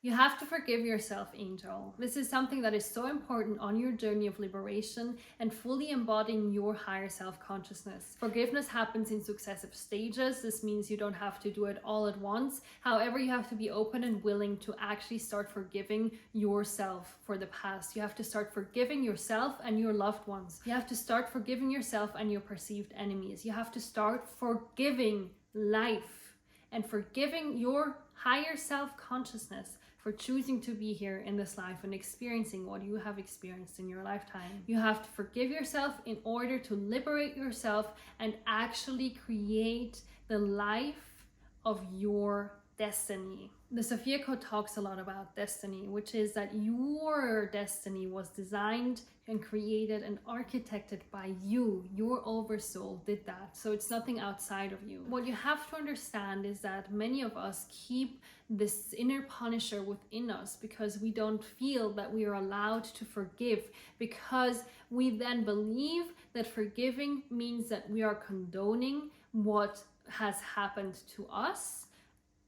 You have to forgive yourself, Angel. This is something that is so important on your journey of liberation and fully embodying your higher self-consciousness. Forgiveness happens in successive stages. This means you don't have to do it all at once. However, you have to be open and willing to actually start forgiving yourself for the past. You have to start forgiving yourself and your loved ones. You have to start forgiving yourself and your perceived enemies. You have to start forgiving life and forgiving your higher self-consciousness for choosing to be here in this life and experiencing what you have experienced in your lifetime. You have to forgive yourself in order to liberate yourself and actually create the life of your destiny. The Sophia Code talks a lot about destiny, which is that your destiny was designed and created and architected by you. Your oversoul did that. So it's nothing outside of you. What you have to understand is that many of us keep this inner punisher within us because we don't feel that we are allowed to forgive, because we then believe that forgiving means that we are condoning what has happened to us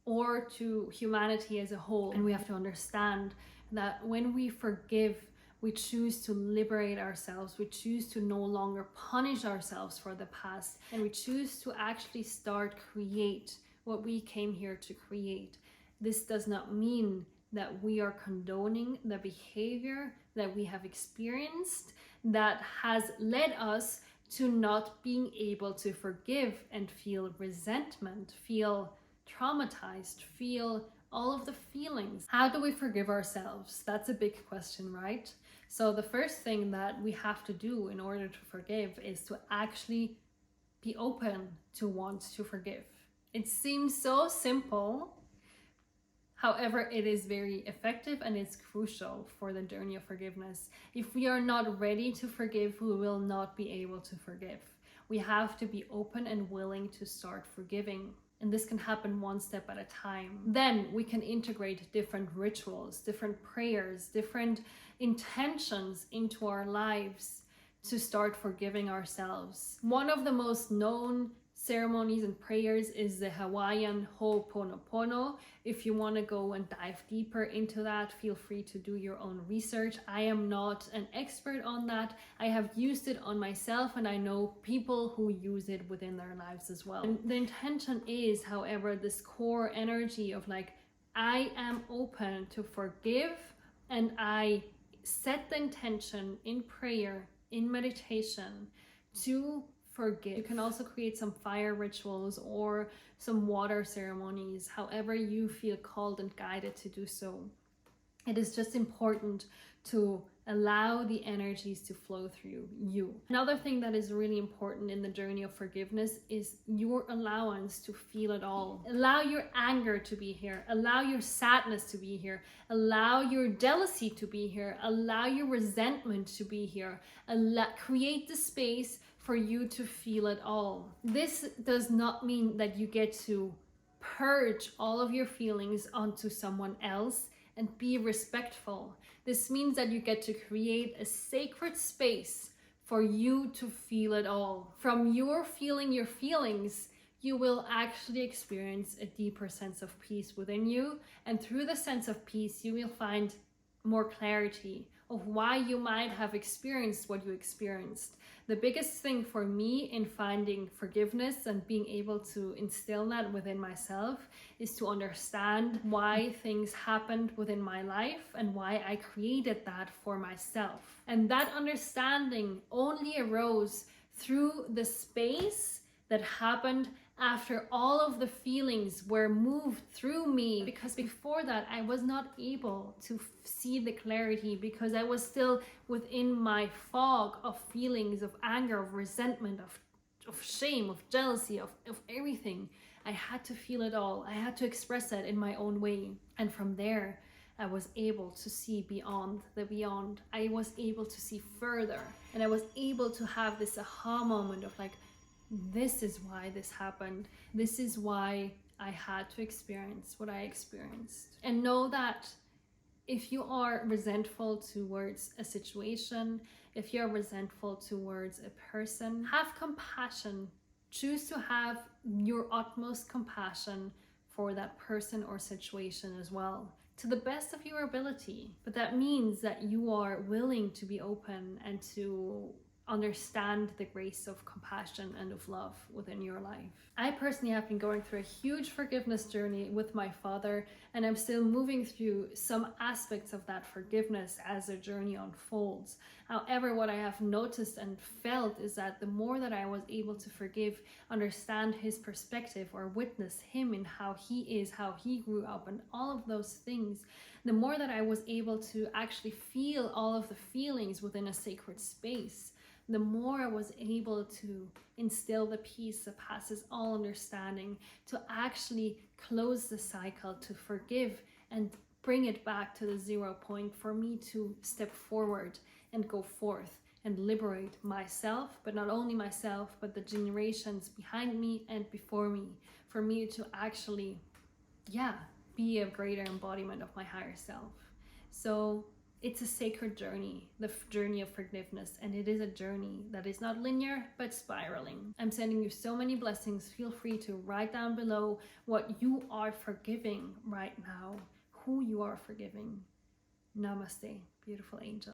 or to humanity as a whole. And we have to understand that when we forgive, we choose to liberate ourselves, we choose to no longer punish ourselves for the past, and we choose to actually start create what we came here to create. This does not mean that we are condoning the behavior that we have experienced that has led us to not being able to forgive and feel resentment, feel traumatized, feel all of the feelings. How do we forgive ourselves? That's a big question, right? So the first thing that we have to do in order to forgive is to actually be open to want to forgive. It seems so simple. However, it is very effective and it's crucial for the journey of forgiveness. If we are not ready to forgive, we will not be able to forgive. We have to be open and willing to start forgiving. And this can happen one step at a time. Then we can integrate different rituals, different prayers, different intentions into our lives to start forgiving ourselves. One of the most known ceremonies and prayers is the Hawaiian Ho'oponopono. If you want to go and dive deeper into that, feel free to do your own research. I am not an expert on that. I have used it on myself and I know people who use it within their lives as well. And the intention is, however, this core energy of like, I am open to forgive, and I set the intention in prayer, in meditation, to forgive. You can also create some fire rituals or some water ceremonies, however you feel called and guided to do so. It is just important to allow the energies to flow through you. Another thing that is really important in the journey of forgiveness is your allowance to feel it all. Allow your anger to be here. Allow your sadness to be here. Allow your jealousy to be here. Allow your resentment to be here. Create the space for you to feel it all. This does not mean that you get to purge all of your feelings onto someone else and be respectful. This means that you get to create a sacred space for you to feel it all. From your feeling your feelings, you will actually experience a deeper sense of peace within you. And through the sense of peace, you will find more clarity of why you might have experienced what you experienced. The biggest thing for me in finding forgiveness and being able to instill that within myself is to understand why things happened within my life and why I created that for myself. And that understanding only arose through the space that happened after all of the feelings were moved through me, because before that I was not able to see the clarity because I was still within my fog of feelings of anger, of resentment, of shame, of jealousy, of everything. I had to feel it all. I had to express it in my own way. And from there, I was able to see beyond the beyond. I was able to see further. And I was able to have this aha moment of like, this is why this happened. This is why I had to experience what I experienced. And know that if you are resentful towards a situation, if you're resentful towards a person, have compassion. Choose to have your utmost compassion for that person or situation as well. to the best of your ability. But that means that you are willing to be open and to understand the grace of compassion and of love within your life. I personally have been going through a huge forgiveness journey with my father, and I'm still moving through some aspects of that forgiveness as the journey unfolds. However, what I have noticed and felt is that the more that I was able to forgive, understand his perspective, or witness him in how he is, how he grew up, and all of those things, the more that I was able to actually feel all of the feelings within a sacred space, the more I was able to instill the peace that passes all understanding, to actually close the cycle, to forgive and bring it back to the 0 point for me to step forward and go forth and liberate myself, but not only myself, but the generations behind me and before me, for me to actually, be a greater embodiment of my higher self. So it's a sacred journey, the journey of forgiveness, and it is a journey that is not linear, but spiraling. I'm sending you so many blessings. Feel free to write down below what you are forgiving right now, who you are forgiving. Namaste, beautiful angel.